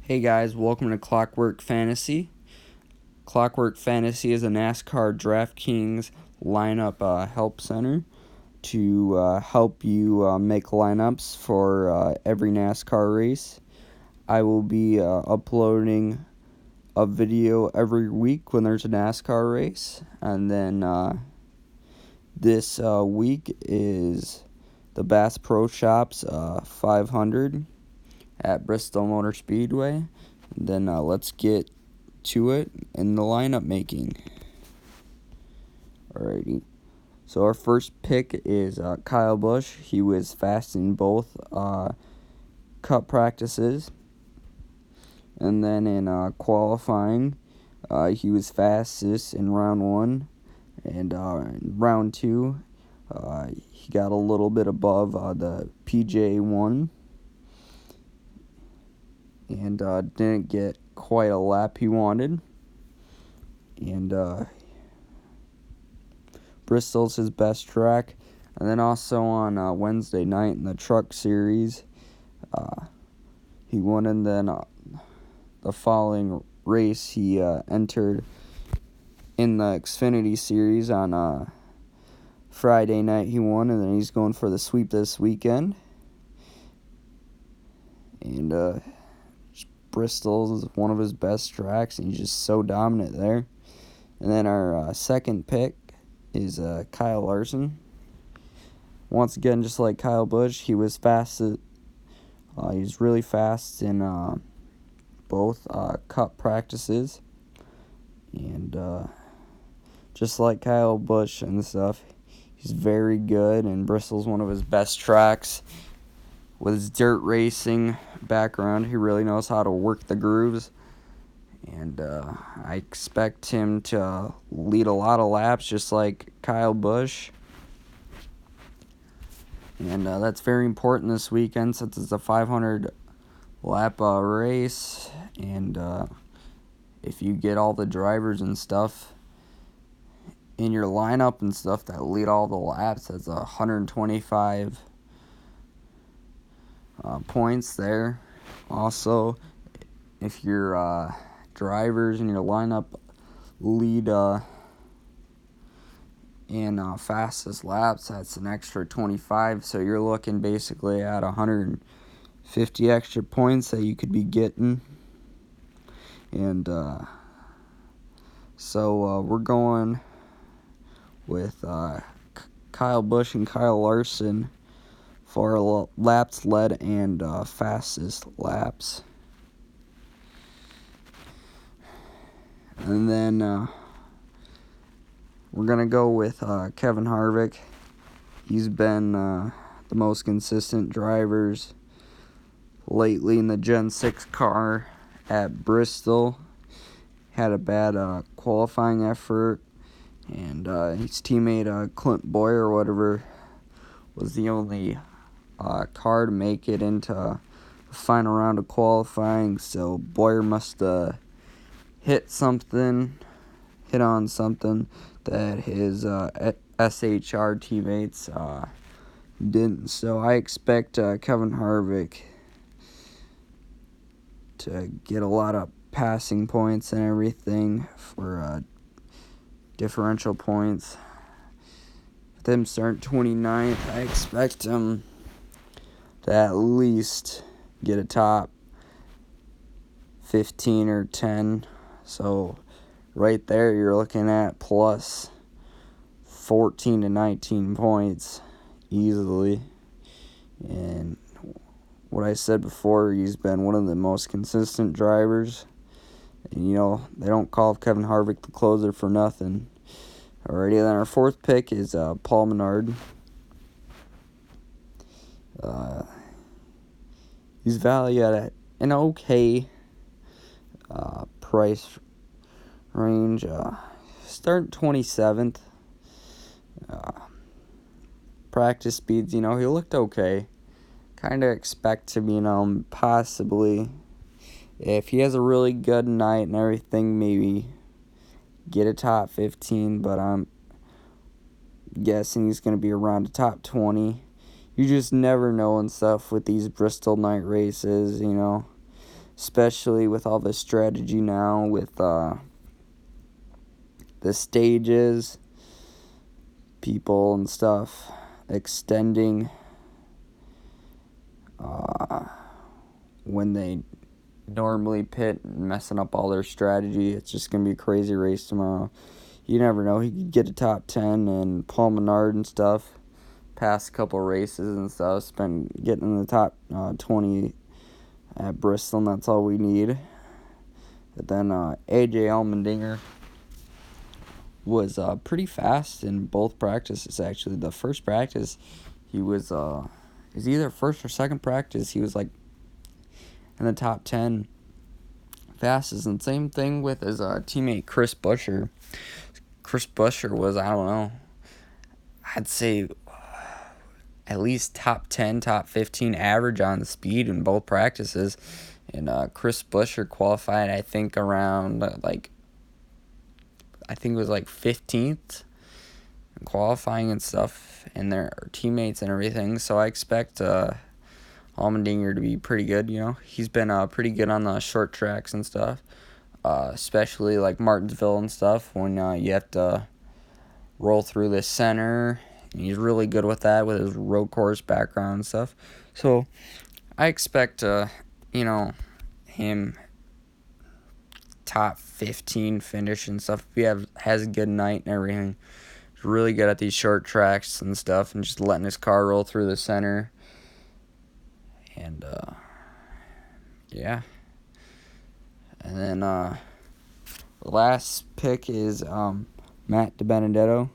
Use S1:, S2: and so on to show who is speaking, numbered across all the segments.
S1: Hey guys, welcome to Clockwork Fantasy. Clockwork Fantasy is a NASCAR DraftKings lineup help center to help you make lineups for every NASCAR race. I will be uploading a video every week when there's a NASCAR race, and then this week is the Bass Pro Shops 500 at Bristol Motor Speedway. Then let's get to it in the lineup making. Alrighty. So our first pick is Kyle Busch. He was fast in both cup practices. And then in qualifying, he was fastest in round 1. And in round 2, he got a little bit above the PJ1. And didn't get quite a lap he wanted. And Bristol's his best track. And then also on Wednesday night in the Truck Series, he won. And then the following race, he entered in the Xfinity Series on Friday night. He won, and then he's going for the sweep this weekend. And Bristol is one of his best tracks, and he's just so dominant there. And then our second pick is Kyle Larson. Once again, just like Kyle Busch, he was fast. He's really fast in both cup practices, and just like Kyle Busch and stuff, he's very good. And Bristol's one of his best tracks. With his dirt racing background, he really knows how to work the grooves. And I expect him to lead a lot of laps just like Kyle Busch. And that's very important this weekend since it's a 500-lap race. And if you get all the drivers and stuff in your lineup and stuff that lead all the laps, that's 125 points there. Also, if your drivers in your lineup lead in fastest laps, that's an extra 25. So you're looking basically at 150 extra points that you could be getting. And so we're going with Kyle Busch and Kyle Larson for laps led and fastest laps. And then we're going to go with Kevin Harvick. He's been the most consistent drivers lately in the Gen 6 car at Bristol. Had a bad qualifying effort, and his teammate Clint Boyer or whatever was the only car to make it into the final round of qualifying. So Boyer must hit on something that his SHR teammates didn't. So I expect Kevin Harvick to get a lot of passing points and everything for differential points. With him starting 29th, I expect him to at least get a top 15 or 10. So right there, you're looking at plus 14 to 19 points easily. And what I said before, he's been one of the most consistent drivers. And, you know, they don't call Kevin Harvick the closer for nothing. Alrighty, then our fourth pick is Paul Menard. He's valued at an okay price range. Starting 27th. Practice speeds, he looked okay. Kind of expect him, possibly, if he has a really good night and everything, maybe get a top 15, but I'm guessing he's going to be around the top 20. You just never know and stuff with these Bristol night races, especially with all the strategy now with the stages, people and stuff extending when they normally pit and messing up all their strategy. It's just going to be a crazy race tomorrow. You never know. He could get a top 10 and Paul Menard and stuff. Past couple races and stuff. It's been getting in the top 20 at Bristol, and that's all we need. But then AJ Allmendinger was pretty fast in both practices, actually. The first practice, he was either first or second practice, he was like in the top 10 fastest. And same thing with his teammate Chris Buescher. Chris Buescher was, I don't know, I'd say at least top 10, top 15 average on the speed in both practices. And Chris Buescher qualified, I think, around I think it was like 15th in qualifying and stuff, and their teammates and everything. So I expect Allmendinger to be pretty good. He's been pretty good on the short tracks and stuff, especially like Martinsville and stuff when you have to roll through the center. And he's really good with that with his road course background and stuff. So I expect him top 15 finish and stuff. If he has a good night and everything. He's really good at these short tracks and stuff, and just letting his car roll through the center. And yeah. And then the last pick is Matt DiBenedetto,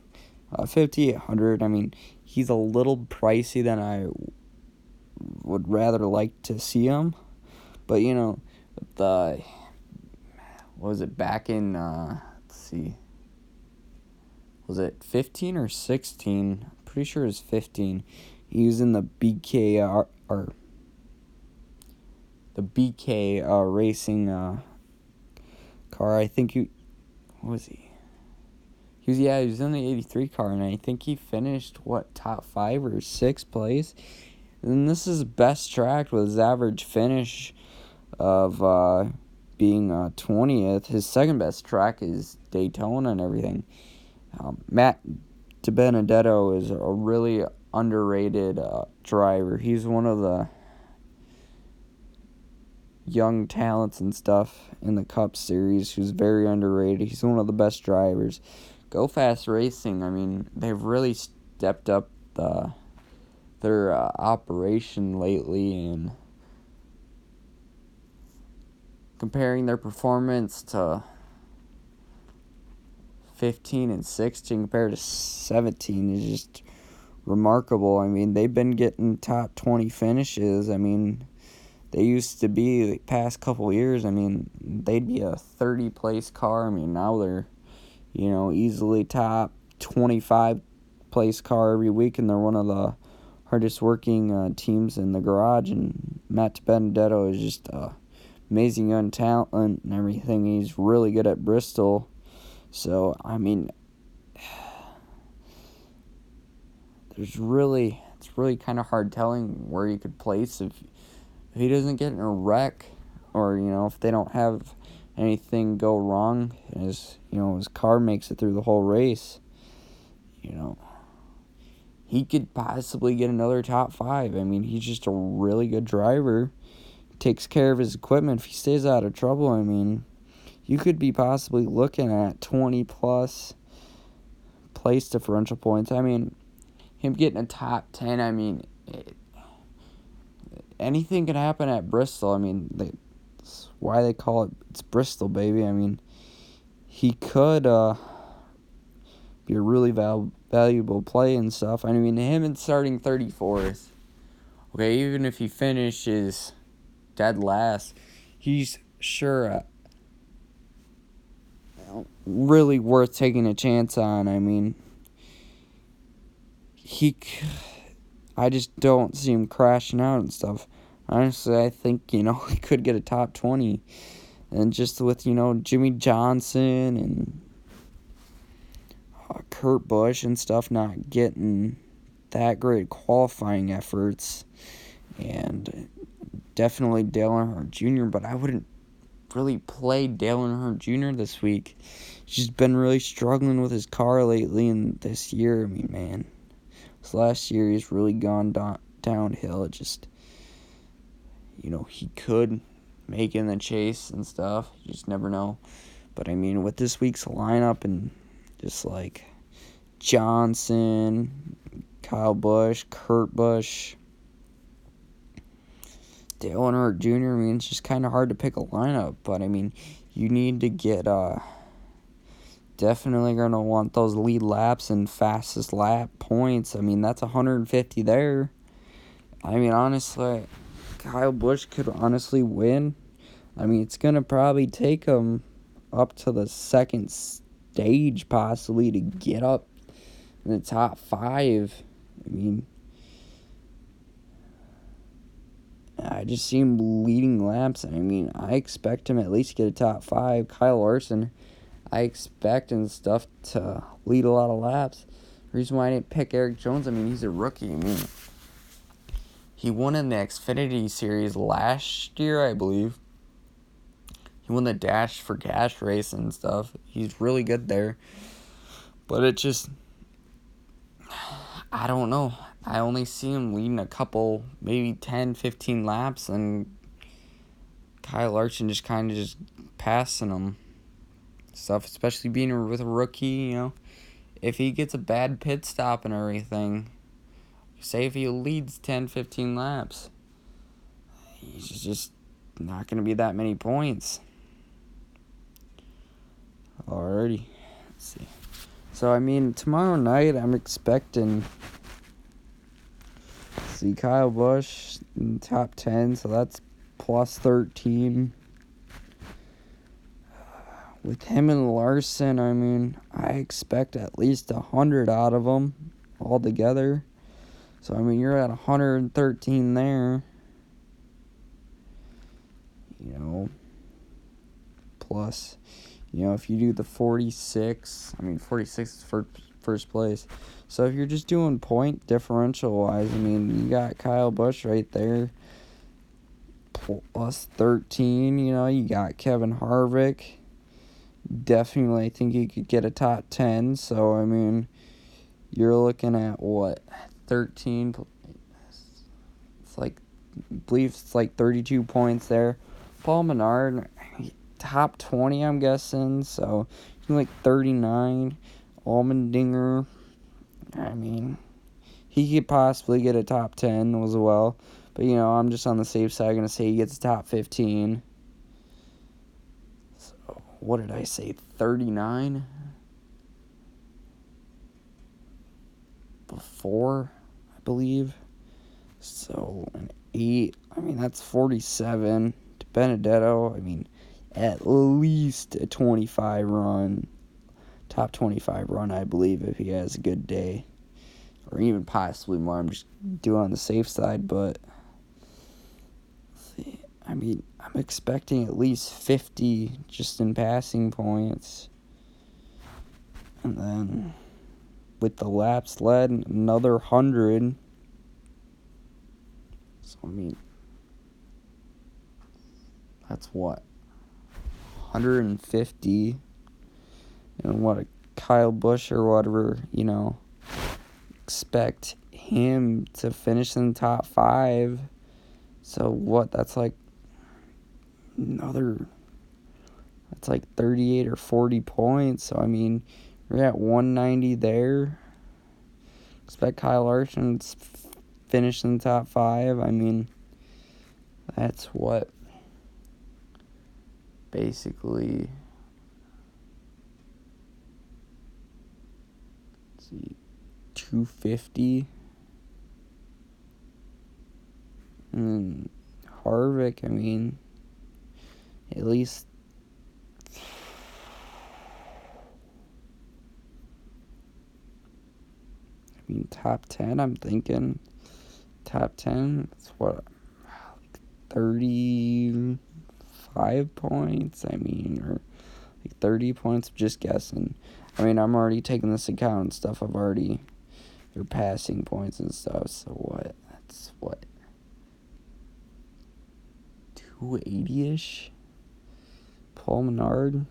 S1: 5,800. I mean, he's a little pricey than I would rather like to see him, but what was it back in? Let's see. Was it 15 or 16? Pretty sure it was 15. He was in the BK racing car. I think what was he? He was in the 83 car, and I think he finished top 5 or 6th place. And this is best track with his average finish of being 20th. His second best track is Daytona and everything. Matt DiBenedetto is a really underrated driver. He's one of the young talents and stuff in the Cup Series who's very underrated. He's one of the best drivers. Go Fast Racing, I mean, they've really stepped up their operation lately, and comparing their performance to 15 and 16 compared to 17 is just remarkable. I mean, they've been getting top 20 finishes. I mean, they used to be the past couple years. I mean, they'd be a 30-place car. I mean, now they're, easily top 25-place car every week, and they're one of the hardest working teams in the garage. And Matt DiBenedetto is just amazing young talent and everything. He's really good at Bristol. So, I mean, it's really kind of hard telling where he could place if he doesn't get in a wreck, or, if they don't have anything go wrong, his car makes it through the whole race, he could possibly get another top 5. I mean, he's just a really good driver. Takes care of his equipment. If he stays out of trouble, I mean, you could be possibly looking at 20-plus place differential points. I mean, him getting a top 10, I mean, anything can happen at Bristol. I mean, that's why they call it's Bristol, baby. I mean, he could be a really valuable play and stuff. I mean, him and starting 34th, okay, even if he finishes dead last, he's sure really worth taking a chance on. I mean, I just don't see him crashing out and stuff. Honestly, I think, he could get a top 20. And just with, Jimmy Johnson and Kurt Busch and stuff not getting that great qualifying efforts, and definitely Dale Earnhardt Jr., but I wouldn't really play Dale Earnhardt Jr. this week. He's just been really struggling with his car lately, and this year, I mean, man, this last year he's really gone downhill. It just, he could make it in the chase and stuff. You just never know. But, I mean, with this week's lineup and just, like, Johnson, Kyle Busch, Kurt Busch, Dale Earnhardt Jr., I mean, it's just kind of hard to pick a lineup. But, I mean, you need to get, definitely going to want those lead laps and fastest lap points. I mean, that's 150 there. I mean, honestly, Kyle Busch could honestly win. I mean, it's going to probably take him up to the second stage, possibly, to get up in the top 5. I mean, I just see him leading laps. I mean, I expect him at least to get a top 5. Kyle Larson, I expect and stuff to lead a lot of laps. The reason why I didn't pick Eric Jones, I mean, he's a rookie. I mean, he won in the Xfinity Series last year, I believe. He won the Dash for Cash race and stuff. He's really good there. But it just, I don't know. I only see him leading a couple, maybe 10, 15 laps, and Kyle Larson just kind of just passing him. Stuff, especially being with a rookie, If he gets a bad pit stop and everything, say if he leads 10, 15 laps, he's just not going to be that many points. Alrighty. Let's see. So, I mean, tomorrow night I'm expecting to see Kyle Busch in the top 10, so that's plus 13. With him and Larson, I mean, I expect at least 100 out of them altogether. So, I mean, you're at 113 there. Plus, if you do the 46, I mean, 46 is for first place. So, if you're just doing point differential-wise, I mean, you got Kyle Busch right there, plus 13, you got Kevin Harvick. Definitely, I think he could get a top 10. So, I mean, you're looking at, 13? It's like, I believe it's like 32 points there. Paul Menard, top 20, I'm guessing. So, he's like 39. Allmendinger, I mean, he could possibly get a top 10 as well. But, I'm just on the safe side. I'm going to say he gets a top 15. So, what did I say? 39? Before, I believe. So, an 8. I mean, that's 47. To Benedetto, I mean, at least a 25 run. Top 25 run, I believe, if he has a good day. Or even possibly more. I'm just doing on the safe side, but let's see. I mean, I'm expecting at least 50 just in passing points. And then with the laps led, another 100. So, I mean, that's what? 150. And what a Kyle Busch or whatever, expect him to finish in the top 5. So what? That's like 38 or 40 points. So, I mean, we're at 190 there. Expect Kyle Larson to finish in the top 5. I mean, that's what? Basically, 250. And Harvick, I mean, at least top 10, I'm thinking. Top 10, it's what? 35 points? I mean, or 30 points, just guessing. I mean, I'm already taking this account and stuff. They're passing points and stuff. So what? That's what? 280-ish. Paul Menard.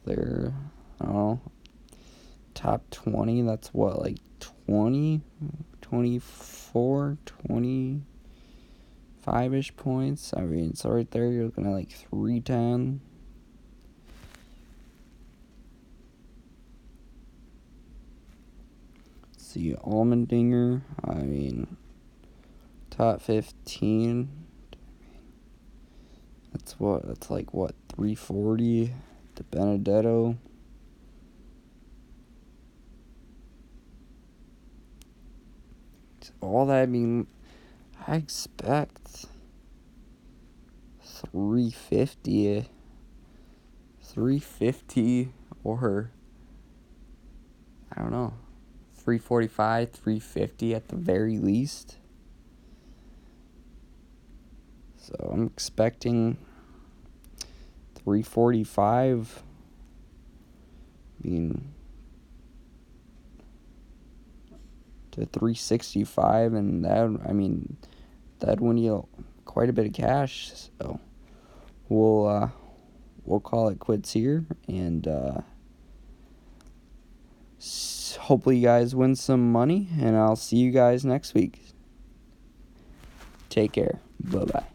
S1: They're, I don't know, top 20. That's what, like 20, 24, 25-ish points. I mean, so right there, you're looking at like 310. Let's see, Allmendinger. I mean, top 15. That's like what, 340. De Benedetto. All that, I mean, I expect 350 or, I don't know, 345, 350 at the very least. So I'm expecting 345. I mean, to 365, and that'd win you quite a bit of cash. So we'll call it quits here, and hopefully you guys win some money, and I'll see you guys next week. Take care. Bye-bye.